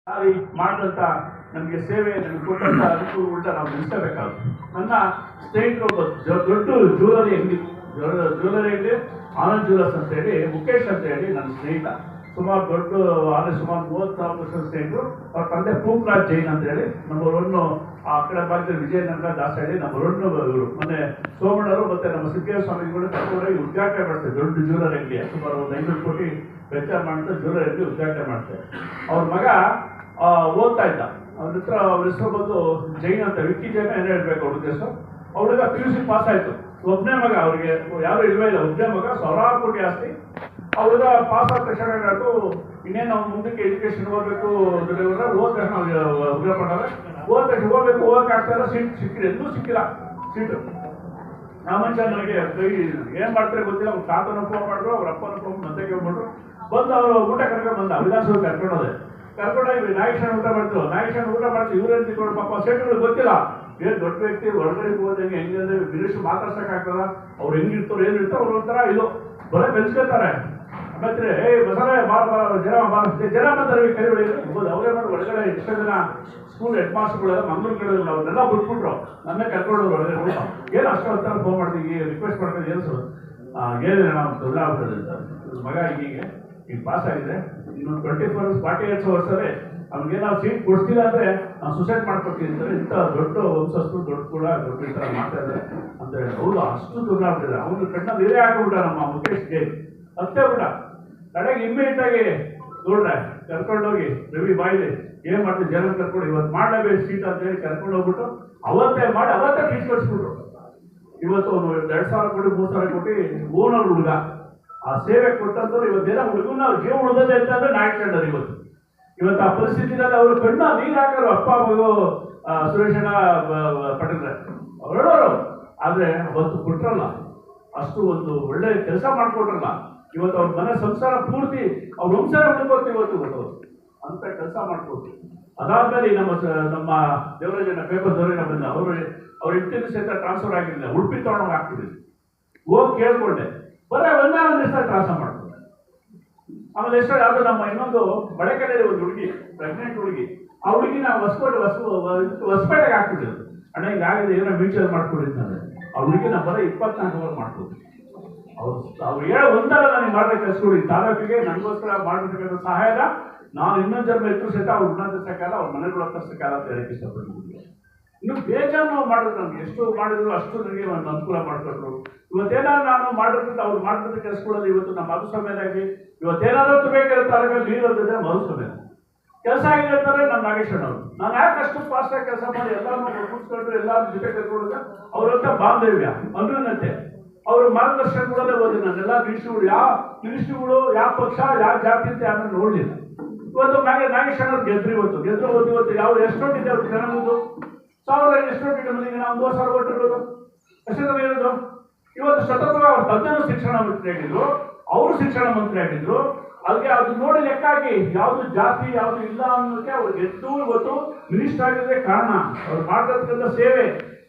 ಮಾಡಿದಂಥ ನಮಗೆ ಸೇವೆ ನಮಗೆ ಕೊಟ್ಟಂಥ ಅನುಕೂಲಗಳನ್ನ ನಾವು ನಿಲ್ಲಿಸಬೇಕಾಗುತ್ತೆ. ನನ್ನ ಸ್ನೇಹಿತರು ಒಬ್ಬ ದೊಡ್ಡ ಜ್ಯುವೆಲರಿ ಅಂಗಡಿ ಜ್ಯುವೆಲರಿ ಆನಂದ್ ಜ್ಯುವೆಲರ್ಸ್ ಅಂತ ಹೇಳಿ ಮುಖೇಶ್ ಅಂತ ಹೇಳಿ ನನ್ನ ಸ್ನೇಹಿತ, ಸುಮಾರು ದೊಡ್ಡ ಸುಮಾರು 30,000 ವರ್ಷದ ಸ್ನೇಹಿತರು. ಅವ್ರ ತಂದೆ ಪೂಕ್ರಾಜ್ ಜೈನ್ ಅಂತ ಹೇಳಿ ನಂಬರ್ 1 ಆ ಕಡೆ ಭಾಗದಲ್ಲಿ ವಿಜಯನಗರ ದಾಸಹಳ್ಳಿ ನಂಬರ್ 1 ಇವರು. ಮೊನ್ನೆ ಸೋಮಣ್ಣವರು ಮತ್ತೆ ನಮ್ಮ ಸಿದ್ದೇಶ್ವರ ಸ್ವಾಮಿಗಳು ಕರ್ಕೊಂಡೋಗಿ ಉದ್ಘಾಟನೆ ಮಾಡ್ತಾರೆ. ದೊಡ್ಡ ಜ್ಯುವೆಲರಿ ಅಂಗಡಿ ಸುಮಾರು 500 ಕೋಟಿ ವೆಚ್ಚ ಮಾಡ್ತಾ ಜ್ಯುವೆಲರಿ ಅಂಗಡಿ ಉದ್ಘಾಟನೆ ಮಾಡ್ತಾರೆ. ಅವ್ರ ಮಗ ಓದ್ತಾ ಇದ್ದ. ಅವ್ರ ಹತ್ರ ಅವ್ರ ಹೆಸರು ಬಂದು ಜೈನ್ ಅಂತ, ವಿಕ್ಕಿ ಜೈನ ಏನು ಹೇಳ್ಬೇಕು ಅವ್ರ ಹೆಸರು. ಅವ್ರಿಗೆ PUC ಪಾಸ್ ಆಯ್ತು. ಒಬ್ಬನೇ ಮಗ, ಅವ್ರಿಗೆ ಯಾರು ಇಲ್ವೇ ಇಲ್ಲ, ಒಬ್ಬನೇ ಮಗ, ಸಾವಿರಾರು ಕೋಟಿ ಆಸ್ತಿ. ಅವ್ರಿಗೆ ಪಾಸ್ ಆದ ತಕ್ಷಣ ಏನಾಯ್ತು, ಇನ್ನೇನು ನಾವು ಮುಂದಕ್ಕೆ ಎಜುಕೇಶನ್ ಹೋಗ್ಬೇಕು, ಓದ್ ತಕ್ಷಣ ಉಗ್ರ ಮಾಡ್ತಾರೆ. ಓದ್ ತಕ್ಷಣ ಹೋಗ್ಬೇಕು, ಹೋಗಕ್ಕೆ ಆಗ್ತಾ ಇಲ್ಲ, ಸೀಟ್ ಸಿಕ್ಕಿದೆ, ಎಲ್ಲೂ ಸಿಕ್ಕಿಲ್ಲ ಸೀಟು. ಆ ಮನುಷ್ಯ ನನಗೆ ಏನ್ ಮಾಡ್ತಾರೆ ಗೊತ್ತಿಲ್ಲ. ಅವ್ರ ತಾತನ ಫೋನ್ ಮಾಡಿದ್ರು, ಅವ್ರ ಅಪ್ಪನ ಫೋನ್ ಮತ್ತೆ ಕೇಳ್ಬಿಟ್ರು. ಬಂದು ಅವರು ಊಟ ಕರ್ಕೊಂಡು ಬಂದ, ವಿಧಾನಸೌಧ ಕರ್ಕೊಂಡೋದೆ. ಕರ್ಕೊಂಡೋಗಿ ನಾಗೇಶನ್ ಊಟ ಮಾಡ್ತು. ನಾಗೇಶನ್ ಊಟ ಮಾಡ್ತು. ಇವ್ರೇನ್ ತಿಳ್ಕೊಂಡು ಪಾಪ ಸೇಟುಗಳು ಗೊತ್ತಿಲ್ಲ, ಏನ್ ದೊಡ್ಡ ವ್ಯಕ್ತಿ ಹೊರಗಡೆ ಹೋದಂಗೆ ಹೆಂಗಂದ್ರೆ ಬಿರುಸು ಮಾತಾಡ್ಸಕ್ ಆಗ್ತದ, ಅವ್ರು ಹೆಂಗಿರ್ತಾರೋ ಏನಿರ್ತಾರೋ ಅವ್ರ ಒಂಥರ ಇದು ಬರೀ ಬೆಳೆಸ್ಕೊತಾರೆ. ಮತ್ತೆ ಬಸರ ಜನ ಬಂದರೆ ಕರಿಬೇಡಿ ಅವರೇ ಮಾಡಿ ಒಳಗಡೆ ಎಷ್ಟೋ ಜನ ಸ್ಕೂಲ್ ಹೆಡ್ ಮಾಸ್ಟರ್ಗಳೆಲ್ಲ ಮಂಗಳೂರುಗಳೆಲ್ಲ ಅವ್ರನ್ನೆಲ್ಲ ಬಿಟ್ಬಿಟ್ರು. ನನ್ನೇ ಕರ್ಕೊಂಡು ಒಳಗಡೆ ಏನು ಅಷ್ಟು ಹೊತ್ತ ಫೋನ್ ಮಾಡ್ತೀವಿ, ರಿಕ್ವೆಸ್ಟ್ ಮಾಡ್ಕೊಂಡು ಏನು ನಾವು ದೊಡ್ಡ ಆಗ್ತದೆ ಅಂತ ಮಗ ಹೀಗೆ ಈಗ ಪಾಸ್ ಆಗಿದೆ, ಇನ್ನೊಂದು 48 ವರ್ಷದಲ್ಲಿ ಅವ್ನಿಗೆ ನಾವು ಸೀಟ್ ಕೊಡ್ತಿಲ್ಲ ಅಂದ್ರೆ ನಾವು ಸುಸೈಡ್ ಮಾಡ್ಕೊಡ್ತೀವಿ ಅಂತಾರೆ. ಇಂಥ ದೊಡ್ಡ ವಂಶಸ್ಥರು ದೊಡ್ಡ ಕೂಡ ದೊಡ್ಡ ಈ ಥರ ಮಾಡ್ತಾ ಇದ್ದಾರೆ ಅಂತ ಹೇಳಿ. ಹೌದು, ಅಷ್ಟು ದೂರ ಆಗ್ತಿದೆ. ಅವ್ನು ಕಣ್ಣಲ್ಲಿ ನೀರೇ ಹಾಕಿಬಿಟ್ಟ ನಮ್ಮ ಮುಖೇಶ್ ಜೈನ್. ಅಷ್ಟೇ ಬಿಡ ಕಡೆಗೆ ಇಮ್ಮಿಡಿಯೇಟ್ ಆಗಿ ನೋಡ್ರೆ ಕರ್ಕೊಂಡೋಗಿ ರವಿ ಬಾಯಿಲಿ ಏನ್ ಮಾಡ್ತೀವಿ ಜನ ಕರ್ಕೊಂಡು ಇವತ್ತು ಮಾಡಲೇಬೇಕು ಸೀಟ್ ಅಂತ ಹೇಳಿ ಕರ್ಕೊಂಡು ಹೋಗ್ಬಿಟ್ಟು ಅವತ್ತೇ ಮಾಡಿ ಅವತ್ತೇ ಫೀಸ್ ಕಳಿಸ್ಬಿಟ್ರು. ಇವತ್ತು ಅವನು 2,000 ಕೋಟಿ 3,000 ಕೋಟಿ ಓನರ್ ಹುಡುಗ. ಆ ಸೇವೆ ಕೊಟ್ಟಂತವ್ರು ಇವತ್ತೇನೋ ಹುಡುಗನ ಜೀವ ಉಳಿದದೆ ಅಂತಂದ್ರೆ ನಾಯ್ಕೊಂಡರು. ಇವತ್ತು ಆ ಪರಿಸ್ಥಿತಿನಲ್ಲಿ ಅವರು ಕಣ್ಣ ನೀರು ಹಾಕರು ಅಪ್ಪ ಮಗು ಸುರೇಶಣ್ಣ ಪಟೇಲ್ರೆ ಅವ್ರು ಹೇಳೋರು. ಆದ್ರೆ ಅವತ್ತು ಕೊಟ್ರಲ್ಲ, ಅಷ್ಟು ಒಂದು ಒಳ್ಳೆ ಕೆಲಸ ಮಾಡ್ಕೊಟ್ರಲ್ಲ. ಇವತ್ತು ಅವ್ರ ಮನೆ ಸಂಸಾರ ಪೂರ್ತಿ ಅವ್ರ ವಂಶನ ಉಳ್ಕೋತೀವಿ ಇವತ್ತು ಅಂತ ಕೆಲಸ ಮಾಡ್ಕೋತೀವಿ. ಅದಾದ್ಮೇಲೆ ನಮ್ಮ ದೇವರಾಜನ ಪೇಪರ್ ದವರಿನ ಬಂದ ಅವ್ರ ಹೆಂಡತಿನ ಸಹಿತ ಟ್ರಾನ್ಸ್ಫರ್ ಆಗಿರಲಿಲ್ಲ, ಉಡುಪಿ ತಗೊಂಡೋಗಿ ಹಾಕ್ತಿದ್ವಿ. ಹೋಗಿ ಕೇಳ್ಕೊಂಡೆ, ಬರೀ ಒಂದೇ ಒಂದು ದಿವಸ ಟ್ರಾನ್ಸ್ಫರ್ ಮಾಡ್ತಾರೆ. ಆಮೇಲೆ ಎಷ್ಟೋ ಯಾವುದು ನಮ್ಮ ಇನ್ನೊಂದು ಬಳೆಕೆರೆ ಒಂದು ಹುಡುಗಿ, ಪ್ರೆಗ್ನೆಂಟ್ ಹುಡುಗಿ, ಆ ಹುಡುಗಿ ನಾವು ಹೊಸಪೇಟೆಗೆ ಹಾಕ್ತಿದ್ದೇವೆ. ಅಣ್ಣ ಹಿಂಗಾಗಿದೆ ಏನೋ ಮ್ಯೂಚುವಲ್ ಮಾಡ್ಕೊಂಡಿದ್ದಂದ್ರೆ ಆ ಹುಡುಗಿ ನಾವು ಬರೀ 24 ಅವರ್ ಮಾಡ್ಬೋದು. ಅವ್ರು ಹೇಳೋ ಒಂದಲ್ಲ ನನಗೆ ಮಾಡಬೇಕು ಕಳಿಸ್ಕೊಡಿ ತಾಲೂಕಿಗೆ ನನಗೋಸ್ಕರ ಮಾಡಿರ್ತಕ್ಕಂಥ ಸಹಾಯನ ನಾನು ಇನ್ನೊಂದು ಜನ್ಮ ಇಟ್ಟು ಸಹಿತ ಅವ್ರು ಉನ್ನತಿಸಕ್ಕಾಗಲ್ಲ, ಅವ್ರ ಮನೆಗಳು ಹತ್ತಿಸಕ್ಕಾಗಲ್ಲ ಅಂತ ಹೇಳಕ್ಕೆ ಇಷ್ಟಪಡ್ತೀನಿ. ಇನ್ನು ಬೇಜಾರು ನಾವು ಮಾಡಿದ್ರು, ನಮ್ಗೆ ಎಷ್ಟು ಮಾಡಿದ್ರು ಅಷ್ಟು ನನಗೆ ಒಂದು ಅನುಕೂಲ ಮಾಡಿಕೊಟ್ರು. ಇವತ್ತೇನಾದ್ರು ನಾನು ಮಾಡಿರ್ತಂತ ಅವ್ರು ಮಾಡಿರ್ತಂತ ಕೆಲಸಗಳಲ್ಲಿ ಇವತ್ತು ನಮ್ಮ ಮಧುಸ್ವಾಮ್ಯದಾಗಿ ಇವತ್ತೇನಾದ್ರು ಬೇಕಾದ್ರೆ ತಾಲೂಕಲ್ಲಿ ನೀರು ಇರ್ತದೆ ಮಧುಸ್ವಾಮ್ಯ ಕೆಲಸ ಆಗಿರ್ತಾರೆ. ನಮ್ಮ ನಾಗೇಶ್ವರ ಅವರು ನಾನು ಯಾಕೆ ಅಷ್ಟು ಫಾಸ್ಟಾಗಿ ಕೆಲಸ ಮಾಡಿ ಎಲ್ಲಾರು ಕೂತ್ಕೊಂಡ್ರು ಎಲ್ಲಾರು ಜೊತೆ ಕರ್ಕೊಂಡ್ರೆ ಅವ್ರಂತ ಬಾಂಧವ್ಯ ಅನ್ಯೂನತೆ ಅವ್ರ ಮಾರ್ಗದರ್ಶನಗಳಲ್ಲೇ ಹೋದ್ರೆ ನನ್ನೆಲ್ಲ ಮಿನಿಸ್ಟ್ರಿಗಳು ಯಾವ ಪಕ್ಷ ಯಾವ ಜಾತಿ ಅಂತ ಯಾರು ನೋಡಲಿಲ್ಲ. ಇವತ್ತು ನಾಗೇಶ್ವರ ಅವ್ರು ಗೆದ್ರು ಇವತ್ತು ಯಾವ ಎಷ್ಟೊಟ್ಟಿದೆ ಅವ್ರು ಜನದ್ದು 1000 ಎಷ್ಟೊಟ್ಟಿದೆ ಮಂದಿಗೆ ನಾವು 1,000 ಕೊಟ್ಟಿರೋದು ಅಷ್ಟೇ ಇರೋದು. ಇವತ್ತು ಸತತವಾಗಿ ಅವ್ರ ತಂದೆನೂ ಶಿಕ್ಷಣ ಮಂತ್ರಿ ಆಗಿದ್ರು, ಅವರು ಶಿಕ್ಷಣ ಮಂತ್ರಿ ಆಗಿದ್ರು. ಅದಕ್ಕೆ ಅದು ನೋಡಿ ಲೆಕ್ಕ ಹಾಕಿ ಯಾವುದು ಜಾತಿ ಯಾವುದು ಇಲ್ಲ ಅನ್ನೋದಕ್ಕೆ ಅವ್ರಿಗೆ ಎಷ್ಟು ಇವತ್ತು ಮಿನಿಸ್ಟರ್ ಆಗಿದ್ರೆ ಕಾರಣ ಅವ್ರು ಮಾಡ್ತಕ್ಕಂಥ ಸೇವೆ.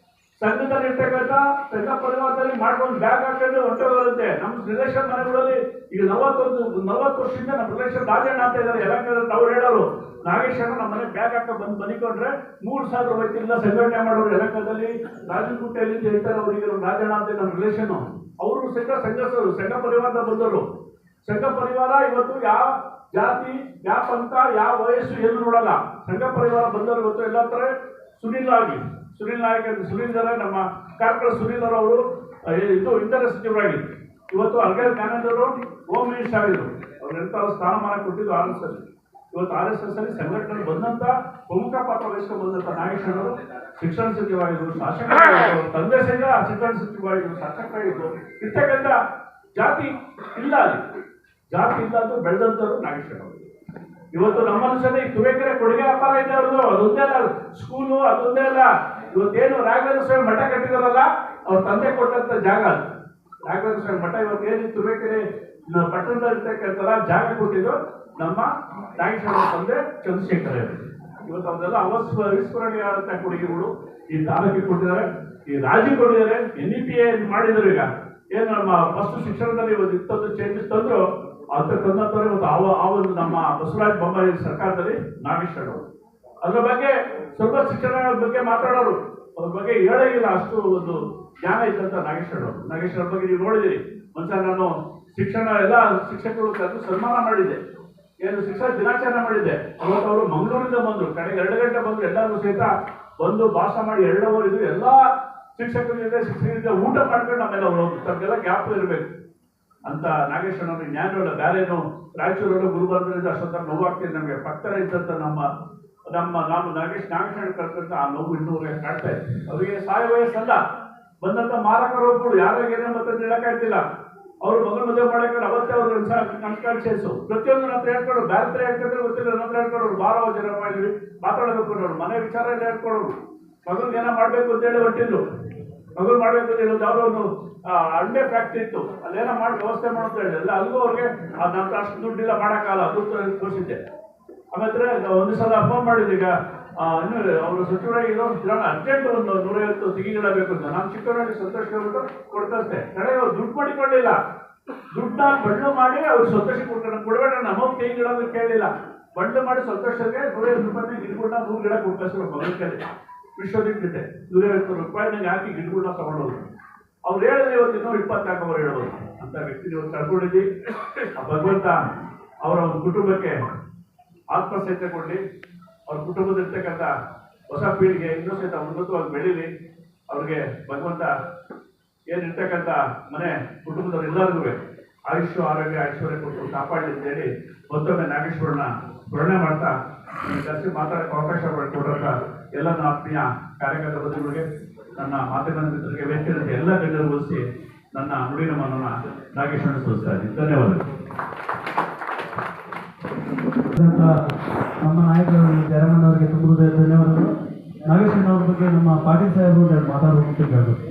ಸಂಘದಲ್ಲಿ ಇರ್ತಕ್ಕಂಥ ಸಂಘ ಪರಿವಾರದಲ್ಲಿ ಮಾಡ್ಕೊಂಡು ಬ್ಯಾಗ್ ಹಾಕೊಂಡು ಹೊಂಟೋಗುತ್ತೆ. ನಮ್ಮ ರಿಲೇಷನ್ ಮನೆಗಳಲ್ಲಿ ಈಗ 40 ವರ್ಷದಿಂದ ನಮ್ಮ ರಿಲೇಷನ್ ರಾಜಣ್ಣ ಅಂತ ಇದ್ದಾರೆ ಎಲ್ಲ ಅವ್ರು ಹೇಳೋರು, ನಾಗೇಶ್ವರ ನಮ್ಮ ಮನೆ ಬ್ಯಾಗ್ ಹಾಕೊಂಡು ಬಂದು ಬನಿಕೊಂಡ್ರೆ 3,000 ರೂಪಾಯಿಯಿಂದ ಸಂಘಟನೆ ಮಾಡೋರು ಎಲಕದಲ್ಲಿ ರಾಜನಗುಟ್ಟೆಯಲ್ಲಿ ಹೇಳ್ತಾರೆ. ಅವರಿಗೆ ರಾಜಣ್ಣ ಅಂತ ನಮ್ಮ ರಿಲೇಷನ್, ಅವರು ಸಂಘ ಪರಿವಾರದ ಬಂದವರು. ಸಂಘ ಪರಿವಾರ ಇವತ್ತು ಯಾವ ಜಾತಿ ಯಾವ ಪಂಥ ಯಾವ ವಯಸ್ಸು ಏನು ನೋಡಲ್ಲ. ಸಂಘ ಪರಿವಾರ ಬಂದವರು ಇವತ್ತು ಎಲ್ಲ ತರ ಸುನಿಲ್ ನಾಯಕ್ ಅಂತ ಸುನಿಲ್ ಜನ ನಮ್ಮ ಕಾರ್ಕಳ ಸುನಿಲ್ ಅವರು ಇದು ಇಂಧನ ಸಚಿವರಾಗಿ ಇವತ್ತು ಅಲ್ಗೇರ್ ಜ್ಞಾನದವರು ಹೋಮ್ ಮಿನಿಸ್ಟರ್ ಆಗಿದ್ರು. ಅವ್ರೆಂತ ಸ್ಥಾನಮಾನ ಕೊಟ್ಟಿದ್ದು RSS. ಇವತ್ತು RSS ಅಲ್ಲಿ ಸಂಘಟನೆ ಬಂದಂತ ಪ್ರಮುಖ ಪಾತ್ರ ವಹಿಸ್ಕೊಂಡು ಬಂದಂತ ನಾಗೇಶ್ವರವರು ಶಿಕ್ಷಣ ಸಚಿವರಾಗಿದ್ರು, ಶಾಸಕರಾಗಿದ್ರು, ತಂದೆ ಸಹಿತ ಶಿಕ್ಷಣ ಸಚಿವರಾಗಿದ್ರು, ಶಾಸಕರಾಗಿದ್ರು. ಇರ್ತಕ್ಕಂಥ ಜಾತಿ ಇಲ್ಲ, ಅಲ್ಲಿ ಜಾತಿ ಇಲ್ಲ ಅಂತ ಬೆಳೆದಂತವ್ರು ನಾಗೇಶ್ವರ ಅವರು. ಇವತ್ತು ನಮ್ಮ ಮನುಷ್ಯನೇ ತುಬೇಕೆರೆ ಕೊಡುಗೆ ವ್ಯಾಪಾರ ಇದೆ ಅವ್ರದ್ದು. ಅದೊಂದೇ ಅಲ್ಲ ಸ್ಕೂಲು, ಅದೊಂದೇ ಅಲ್ಲ ಇವತ್ತೇನು ರಾಘವೇಂದ್ರ ಸ್ವಾಮಿ ಮಠ ಕಟ್ಟಿದಾರಲ್ಲ ಅವ್ರ ತಂದೆ ಕೊಟ್ಟಂತ ಜಾಗ. ರಾಘವೇಂದ್ರ ಸ್ವಾಮಿ ಮಠ ಇವತ್ತೇನು ತುಬೇಕೆರೆ ಪಟ್ಟಣದಲ್ಲಿ ಇರ್ತಕ್ಕಂಥ ಜಾಗ ಕೊಟ್ಟಿದ್ದು ನಮ್ಮ ನಾಗೇಶ್ವರ ತಂದೆ ಚಂದ್ರಶೇಖರ. ಇವತ್ತು ಅವರೆಲ್ಲ ಅವಿಸ್ಮರಣೀಯವಾದಂತಹ ಕೊಡುಗೆಗಳು ಈ ತಾಲೂಕಿಗೆ ಕೊಟ್ಟಿದ್ದಾರೆ, ಈ ರಾಜ್ಯ ಕೊಟ್ಟಿದ್ದಾರೆ. NEP ಮಾಡಿದ್ರು. ಈಗ ಏನು ನಮ್ಮ ಫಸ್ಟ್ ಶಿಕ್ಷಣದಲ್ಲಿ ಇವತ್ತು 20 ಚೇಂಜಸ್ ತಂದ್ರು. ಅಂತ ತಂದಂತವ್ರೆ ಇವತ್ತು ಆ ಒಂದು ನಮ್ಮ ಬಸವರಾಜ ಬೊಮ್ಮಾಯಿ ಸರ್ಕಾರದಲ್ಲಿ ನಾಗೇಶ್ವರ ಅದ್ರ ಬಗ್ಗೆ ಸ್ವಲ್ಪ ಶಿಕ್ಷಣ ಬಗ್ಗೆ ಮಾತಾಡೋರು, ಅದ್ರ ಬಗ್ಗೆ ಹೇಳೋಂಗಿಲ್ಲ, ಅಷ್ಟು ಒಂದು ಜ್ಞಾನ ಇತ್ತಂತ ನಾಗೇಶ್ವರ ಬಗ್ಗೆ ನೀವು ನೋಡಿದಿರಿ. ಒಂದ್ಸಲ ನಾನು ಶಿಕ್ಷಣ ಎಲ್ಲ ಶಿಕ್ಷಕರು ಕರೆದು ಸನ್ಮಾನ ಮಾಡಿದ್ದೆ, ಏನು ಶಿಕ್ಷಣ ದಿನಾಚರಣೆ ಮಾಡಿದ್ದೆ. ಅವತ್ತು ಅವರು ಮಂಗಳೂರಿಂದ ಬಂದರು, ಕಡೆಗೆ 2 ಗಂಟೆ ಬಂದರು, ಎಲ್ಲರೂ ಸಹಿತ ಬಂದು ಭಾಷಣ ಮಾಡಿ 2 ಅವರ್ ಇದು ಎಲ್ಲ ಶಿಕ್ಷಕರ ಜೊತೆ ಶಿಕ್ಷಕರಿಂದ ಊಟ ಮಾಡ್ಕೊಂಡು ಆಮೇಲೆ ಅವರು ತಮಗೆಲ್ಲ ಗ್ಯಾಪ್ ಇರಬೇಕು ಅಂತ ನಾಗೇಶ್ವರ ಜ್ಞಾನವಲ್ಲ ಬೇರೆನು ರಾಯಚೂರಲ್ಲೂ ಗುರುಬಾರದಿಂದ ಅಷ್ಟೊತ್ತ ನೋವಾಗ್ತಿದೆ ನಮಗೆ. ಪಕ್ಕದಲ್ಲಿ ಇದ್ದಂಥ ನಾನು ನಾಗೇಶ್ವರ ಕರ್ತಂತ ಆ ನೋವು ಇನ್ನೂವರೆಗೆ ಕಾಡ್ತಾ ಇದೆ. ಅವರಿಗೆ ಸಾಯ ವಯಸ್ಸಲ್ಲ, ಬಂದಂಥ ಮಾರಕರೋಗಗಳು ಯಾರಾಗ ಏನೇ ಮತ್ತೆ ಹೇಳಕ್ಕಾಗ್ತಿಲ್ಲ. ಅವರು ಮಗನ ಮದುವೆ ಮಾಡಕ್ಕೆ ಅವತ್ತೇ ಅವ್ರು ನಮಸ್ಕಾರ ಸೇರಿಸು ಪ್ರತಿಯೊಂದು ನನ್ನ ಹತ್ರ ಹೇಳ್ಕೊಡೋರು, ಬೇರೆ ಹತ್ರ ಹೇಳ್ಕೊಂಡ್ರೆ ಗೊತ್ತಿಲ್ಲ, ನನ್ನ ಹತ್ರ ಹೇಳ್ಕೊಡೋರು. 12 ಜನ ಮಾಡಿದ್ವಿ ಮಾತಾಡಬೇಕು ಅನ್ನೋರು, ಮನೆ ವಿಚಾರ ಎಲ್ಲ ಹೇಳ್ಕೊಡೋರು. ಮಗನಿಗೆ ಏನೋ ಮಾಡಬೇಕು ಅಂತೇಳಿ ಹೊಟ್ಟಿದ್ರು, ಮಗು ಮಾಡಬೇಕು ಅಂತ ಹೇಳೋದು. ಯಾವುದೋ ಒಂದು ಅಂಡೆ ಫ್ಯಾಕ್ಟ್ರಿ ಇತ್ತು, ಅಲ್ಲೇನೋ ಮಾಡಿ ವ್ಯವಸ್ಥೆ ಮಾಡೋದು ಹೇಳಿ ಎಲ್ಲ ಅಲ್ಲಿಗೂ ಅವ್ರಿಗೆ ನಂತರ ಅಷ್ಟು ದುಡ್ಡಿಲ್ಲ ಮಾಡೋಕ್ಕಾಗಲ್ಲ, ಅದು ತೋರಿಸಿದ್ದೆ. ಆಮೇಲೆ ಒಂದು ಸಲ ಫೋನ್ ಮಾಡಿದ್ದು, ಈಗ ಇನ್ನು ಅವರು ಸಚಿವರಾಗಿ ಅರ್ಜೆಂಟ್ ಒಂದು 150 ತೆಗಿಗಿಡಬೇಕು ಅಂತ. ನಾನು ಚಿಕ್ಕವರಲ್ಲಿ ಸಂತೋಷ ಹೇಳ್ಬಿಟ್ಟು ಕೊಡ್ತಷ್ಟೇ. ಕಡೆ ಅವ್ರು ದುಡ್ಡು ಮಾಡಿಕೊಳ್ಳಿಲ್ಲ, ದುಡ್ಡನ್ನ ಬಂಡು ಮಾಡಿ ಅವ್ರು ಸಂತೋಷ ಕೊಡ್ತಾರೆ. ಕೊಡಬೇಡ ನಮಗೆ ತೆಗಿಗಿಡೋದು ಕೇಳಿಲ್ಲ, ಬಂಡು ಮಾಡಿ ಸಂತೋಷಕ್ಕೆ 150 ರೂಪಾಯಿ ಗಿಡಗೂಡ 100 ಗಿಡ ಕೊಡ್ತಾರೆ. ಮಗನ ಕೇಳಿ ವಿಶ್ವದಿಟ್ಟಿದೆ 150 ರೂಪಾಯಿ ನಂಗೆ ಹಾಕಿ ಗಿಡಗೂಡ ತಗೊಂಡೋದು. ಅವ್ರು ಹೇಳಿದ್ರೆ ಇವತ್ತು ಇನ್ನೂ 24 ಅವರು ಹೇಳ್ಬೋದು ಅಂತ ವ್ಯಕ್ತಿ ಇವತ್ತು ಕಳ್ಕೊಂಡಿದ್ವಿ. ಆ ಭಗವಂತ ಅವರ ಒಂದು ಕುಟುಂಬಕ್ಕೆ ಆತ್ಮಸ್ಥೈರ್ಯ ಕೊಡಲಿ, ಅವ್ರ ಕುಟುಂಬದಲ್ಲಿರ್ತಕ್ಕಂಥ ಹೊಸ ಪೀಳಿಗೆ ಇನ್ನೂ ಸಹಿತ ಉನ್ನತವಾಗಿ ಬೆಳೀಲಿ. ಅವ್ರಿಗೆ ಭಗವಂತ ಏನಿರ್ತಕ್ಕಂಥ ಮನೆ ಕುಟುಂಬದವರೆಲ್ಲರಿಗೂ ಆಯುಷ್ಯ ಆರೋಗ್ಯ ಐಶ್ವರ್ಯ ಕೊಟ್ಟು ಕಾಪಾಡಲಿ ಅಂತೇಳಿ ಮತ್ತೊಮ್ಮೆ ನಾಗೇಶ್ವರನ ಸ್ಮರಣೆ ಮಾಡ್ತಾ ಕರೆಸಿ ಮಾತಾಡೋಕ್ಕೆ ಅವಕಾಶ ಮಾಡಿಕೊಡೋಂಥ ಎಲ್ಲ ನನ್ನ ಆತ್ಮೀಯ ಕಾರ್ಯಕರ್ತ ಬಂಧುಗಳಿಗೆ, ನನ್ನ ಮಾಧ್ಯಮ ಮಿತ್ರರಿಗೆ, ವೇದಿಕೆ ಎಲ್ಲ ಗಣ್ಯರು ವಹಿಸಿ ನನ್ನ ನುಡಿನ ಮನನ ನಾಗೇಶ್ವರನ ಸಲ್ಲಿಸ್ತಾ ಇದ್ದೀನಿ. ಧನ್ಯವಾದಗಳು. ನಮ್ಮ ನಾಯಕರು ಜಯರಾಮಣ್ಣವರಿಗೆ ತುಂಬ ಧನ್ಯವಾದಗಳು. ನಾಗೇಶ್ವರನವ್ರ ಬಗ್ಗೆ ನಮ್ಮ ಪಾಟೀಲ್ ಸಾಹೇಬರು ಮಾತಾಡಬೇಕು ಅಂತ ಕೇಳಬೇಕು.